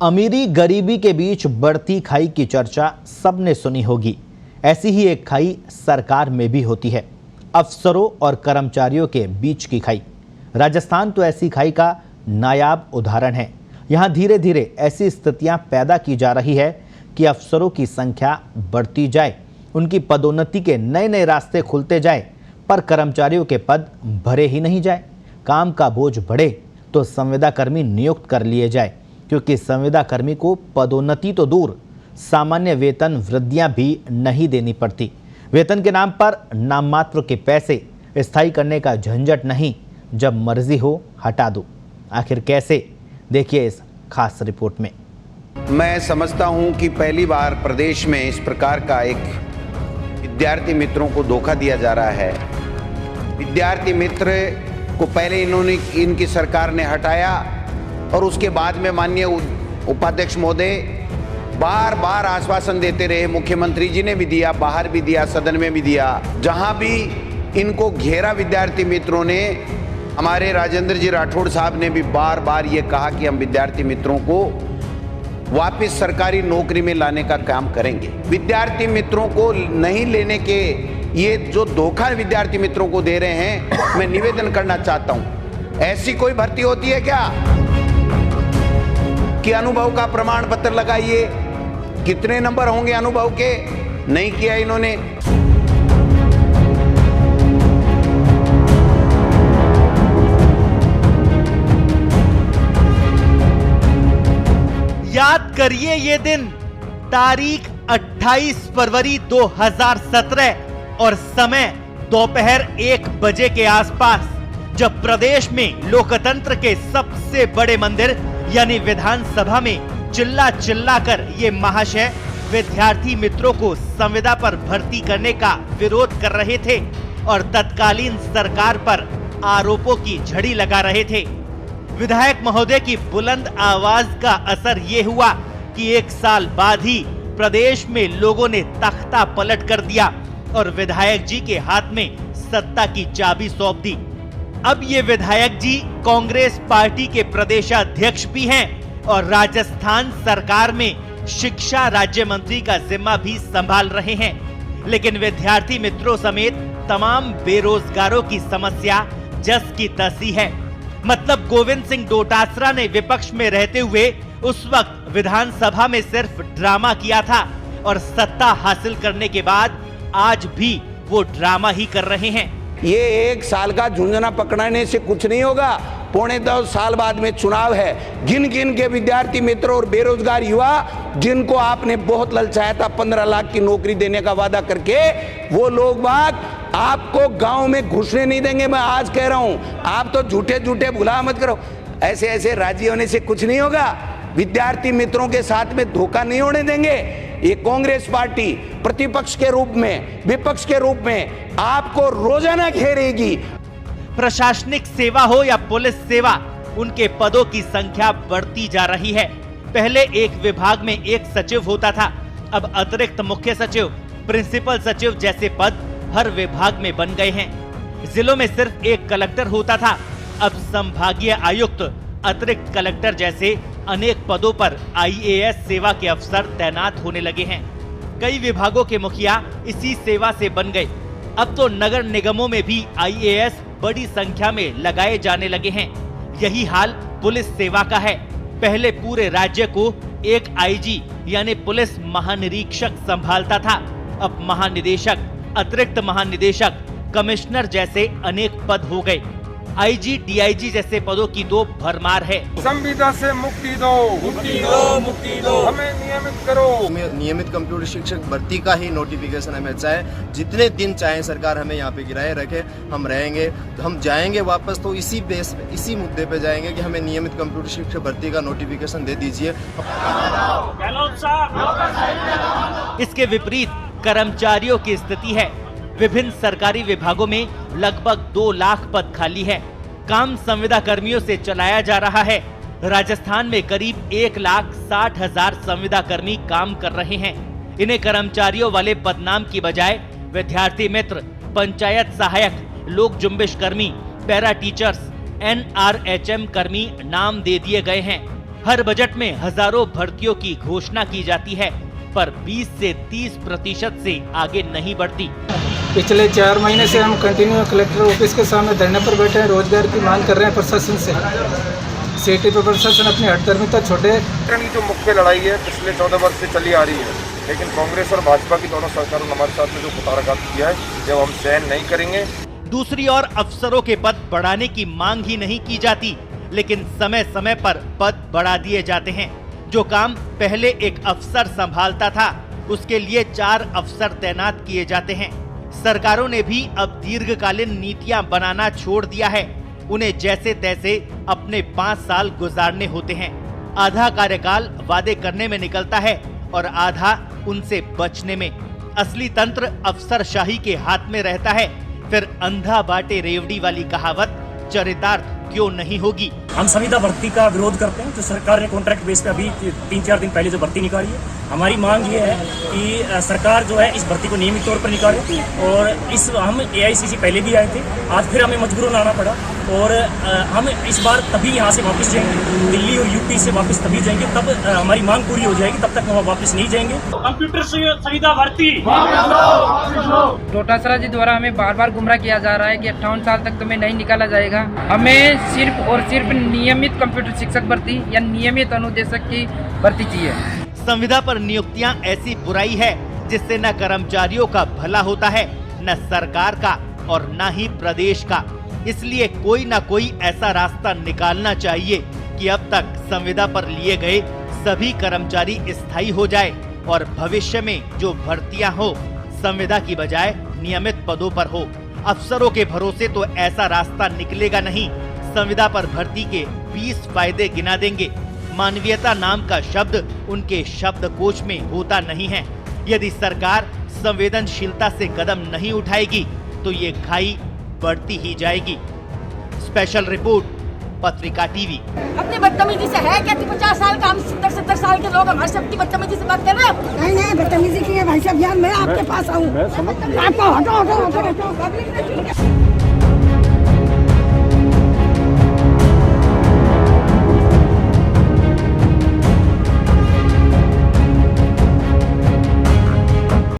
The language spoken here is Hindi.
अमीरी गरीबी के बीच बढ़ती खाई की चर्चा सबने सुनी होगी। ऐसी ही एक खाई सरकार में भी होती है, अफसरों और कर्मचारियों के बीच की खाई। राजस्थान तो ऐसी खाई का नायाब उदाहरण है। यहाँ धीरे धीरे ऐसी स्थितियाँ पैदा की जा रही है कि अफसरों की संख्या बढ़ती जाए, उनकी पदोन्नति के नए नए रास्ते खुलते जाए, पर कर्मचारियों के पद भरे ही नहीं जाए। काम का बोझ बढ़े तो संविदाकर्मी नियुक्त कर लिए जाए, क्योंकि संविदाकर्मी को पदोन्नति तो दूर, सामान्य वेतन वृद्धियां भी नहीं देनी पड़ती। वेतन के नाम पर नाम मात्र के पैसे, स्थायी करने का झंझट नहीं, जब मर्जी हो हटा दो। आखिर कैसे, देखिए इस खास रिपोर्ट में। मैं समझता हूं कि पहली बार प्रदेश में इस प्रकार का एक विद्यार्थी मित्रों को धोखा दिया जा रहा है। विद्यार्थी मित्र को पहले इनकी सरकार ने हटाया और उसके बाद में माननीय उपाध्यक्ष महोदय बार बार आश्वासन देते रहे। मुख्यमंत्री जी ने भी दिया, बाहर भी दिया, सदन में भी दिया। जहां भी इनको घेरा विद्यार्थी मित्रों ने, हमारे राजेंद्र जी राठौड़ साहब ने भी बार बार ये कहा कि हम विद्यार्थी मित्रों को वापस सरकारी नौकरी में लाने का काम करेंगे। विद्यार्थी मित्रों को नहीं लेने के ये जो धोखा विद्यार्थी मित्रों को दे रहे हैं, मैं निवेदन करना चाहता हूं, ऐसी कोई भर्ती होती है क्या कि अनुभव का प्रमाण पत्र लगाइए, कितने नंबर होंगे अनुभव के, नहीं किया इन्होंने। याद करिए ये दिन, तारीख 28 फरवरी 2017 और समय दोपहर 1 बजे के आसपास, जब प्रदेश में लोकतंत्र के सबसे बड़े मंदिर यानी विधानसभा में चिल्ला चिल्ला कर ये महाशय विद्यार्थी मित्रों को संविदा पर भर्ती करने का विरोध कर रहे थे और तत्कालीन सरकार पर आरोपों की झड़ी लगा रहे थे। विधायक महोदय की बुलंद आवाज का असर ये हुआ कि 1 साल बाद ही प्रदेश में लोगों ने तख्ता पलट कर दिया और विधायक जी के हाथ में सत्ता की चाबी सौंप दी। अब ये विधायक जी कांग्रेस पार्टी के प्रदेशाध्यक्ष भी हैं और राजस्थान सरकार में शिक्षा राज्य मंत्री का जिम्मा भी संभाल रहे हैं। लेकिन विद्यार्थी मित्रों समेत तमाम बेरोजगारों की समस्या जस की तस ही है। मतलब गोविंद सिंह डोटासरा ने विपक्ष में रहते हुए उस वक्त विधानसभा में सिर्फ ड्रामा किया था और सत्ता हासिल करने के बाद आज भी वो ड्रामा ही कर रहे हैं। ये 1 साल का झुंझुना पकड़ने से कुछ नहीं होगा। 2.25 साल बाद में चुनाव है। गिन गिन के विद्यार्थी मित्र और बेरोजगार युवा जिनको आपने बहुत ललचाया था 15 लाख की नौकरी देने का वादा करके, वो लोग बात आपको गांव में घुसने नहीं देंगे। मैं आज कह रहा हूं, आप तो झूठे झूठे भुला मत करो। ऐसे ऐसे राजी होने से कुछ नहीं होगा। विद्यार्थी मित्रों के साथ में धोखा नहीं होने देंगे। ये कांग्रेस पार्टी प्रतिपक्ष के रूप में, विपक्ष के रूप में आपको रोजाना घेरेगी। प्रशासनिक सेवा हो या पुलिस सेवा, उनके पदों की संख्या बढ़ती जा रही है। पहले एक विभाग में 1 सचिव होता था, अब अतिरिक्त मुख्य सचिव, प्रिंसिपल सचिव जैसे पद हर विभाग में बन गए हैं। जिलों में सिर्फ 1 कलेक्टर होता था, अब संभागीय आयुक्त, अतिरिक्त कलेक्टर जैसे अनेक पदों पर IAS सेवा के अफसर तैनात होने लगे हैं। कई विभागों के मुखिया इसी सेवा से बन गए। अब तो नगर निगमों में भी IAS बड़ी संख्या में लगाए जाने लगे हैं। यही हाल पुलिस सेवा का है। पहले पूरे राज्य को एक IG यानी पुलिस महानिरीक्षक संभालता था, अब महानिदेशक, अतिरिक्त महानिदेशक, कमिश्नर जैसे अनेक पद हो गए। IG, DIG जैसे पदों की तो भरमार है। संविदा से मुक्ति दो, मुक्ति दो, मुक्ति दो, हमें नियमित करो। नियमित कंप्यूटर शिक्षक भर्ती का ही नोटिफिकेशन हमें चाहे, जितने दिन चाहे सरकार हमें यहाँ पे गिराए रखे, हम रहेंगे। तो हम जाएंगे वापस तो इसी बेस पे, इसी मुद्दे पे जाएंगे कि हमें नियमित कंप्यूटर शिक्षक भर्ती का नोटिफिकेशन दे दीजिए। इसके विपरीत कर्मचारियों की स्थिति है। विभिन्न सरकारी विभागों में लगभग 2 लाख पद खाली है। काम संविदा कर्मियों से चलाया जा रहा है। राजस्थान में करीब 1,60,000 संविदा कर्मी काम कर रहे हैं। इन्हें कर्मचारियों वाले पदनाम की बजाय विद्यार्थी मित्र, पंचायत सहायक, लोक जुम्बिश कर्मी, पैरा टीचर्स, NRHM कर्मी नाम दे दिए गए हैं। हर बजट में हजारों भर्तियों की घोषणा की जाती है, पर 20 से 30% से आगे नहीं बढ़ती। पिछले 4 महीने से हम कंटिन्यू कलेक्टर ऑफिस के सामने धरने पर बैठे हैं, रोजगार की मांग कर रहे हैं प्रशासन से। सिटी पर प्रशासन अपनी हठधर्मिता छोड़े। जो मुख्य लड़ाई है पिछले 14 वर्ष से चली आ रही है, लेकिन कांग्रेस और भाजपा की दोनों सरकारों ने हमारे साथ में जो कुतारघात किया है, जब हम सहन नहीं करेंगे। दूसरी ओर अफसरों के पद बढ़ाने की मांग ही नहीं की जाती, लेकिन समय समय पर पद बढ़ा दिए जाते हैं। जो काम पहले एक अफसर संभालता था, उसके लिए 4 अफसर तैनात किए जाते हैं। सरकारों ने भी अब दीर्घकालीन नीतियां बनाना छोड़ दिया है। उन्हें जैसे तैसे अपने 5 साल गुजारने होते हैं। आधा कार्यकाल वादे करने में निकलता है और आधा उनसे बचने में। असली तंत्र अफसरशाही के हाथ में रहता है। फिर अंधा बाटे रेवड़ी वाली कहावत चरितार्थ क्यों नहीं होगी। हम संविदा भर्ती का विरोध करते हैं। जो सरकार ने कॉन्ट्रैक्ट बेस पे अभी 3-4 दिन पहले जो भर्ती निकाली है, हमारी मांग ये है कि सरकार जो है इस भर्ती को नियमित तौर पर निकाले। और हम AICC पहले भी आए थे, आज फिर हमें मजबूरन आना पड़ा। और हम इस बार तभी यहाँ से वापस जाएंगे, दिल्ली और UP से वापस तभी जाएंगे, तब हमारी मांग पूरी हो जाएगी, तब तक हम वापस नहीं जाएंगे। कंप्यूटर संविदा भर्ती डोटासरा जी द्वारा हमें बार बार गुमराह किया जा रहा है कि 58 साल तक तुम्हें नहीं निकाला जाएगा। हमें सिर्फ और सिर्फ नियमित कंप्यूटर शिक्षक भर्ती या नियमित अनुदेशक की भर्ती चाहिए। संविदा पर नियुक्तियां ऐसी बुराई है जिससे न कर्मचारियों का भला होता है, न सरकार का और न ही प्रदेश का। इसलिए कोई न कोई ऐसा रास्ता निकालना चाहिए कि अब तक संविदा पर लिए गए सभी कर्मचारी स्थायी हो जाए और भविष्य में जो भर्तियां हो संविदा की बजाय नियमित पदों पर हो। अफसरों के भरोसे तो ऐसा रास्ता निकलेगा नहीं। संविदा पर भर्ती के 20 फायदे गिना देंगे। मानवीयता नाम का शब्द उनके शब्दकोश में होता नहीं है। यदि सरकार संवेदनशीलता से कदम नहीं उठाएगी तो ये खाई बढ़ती ही जाएगी। स्पेशल रिपोर्ट, पत्रिका टीवी। अपनी बदतमीजी से है क्या? 50 साल का हम 70 साल के लोग हमारे सबकी बदतमीजी से बात कर रहे हैं। नहीं बदतमीजी की है भाई साहब, मैं आपके पास आऊँ। आपको हटो।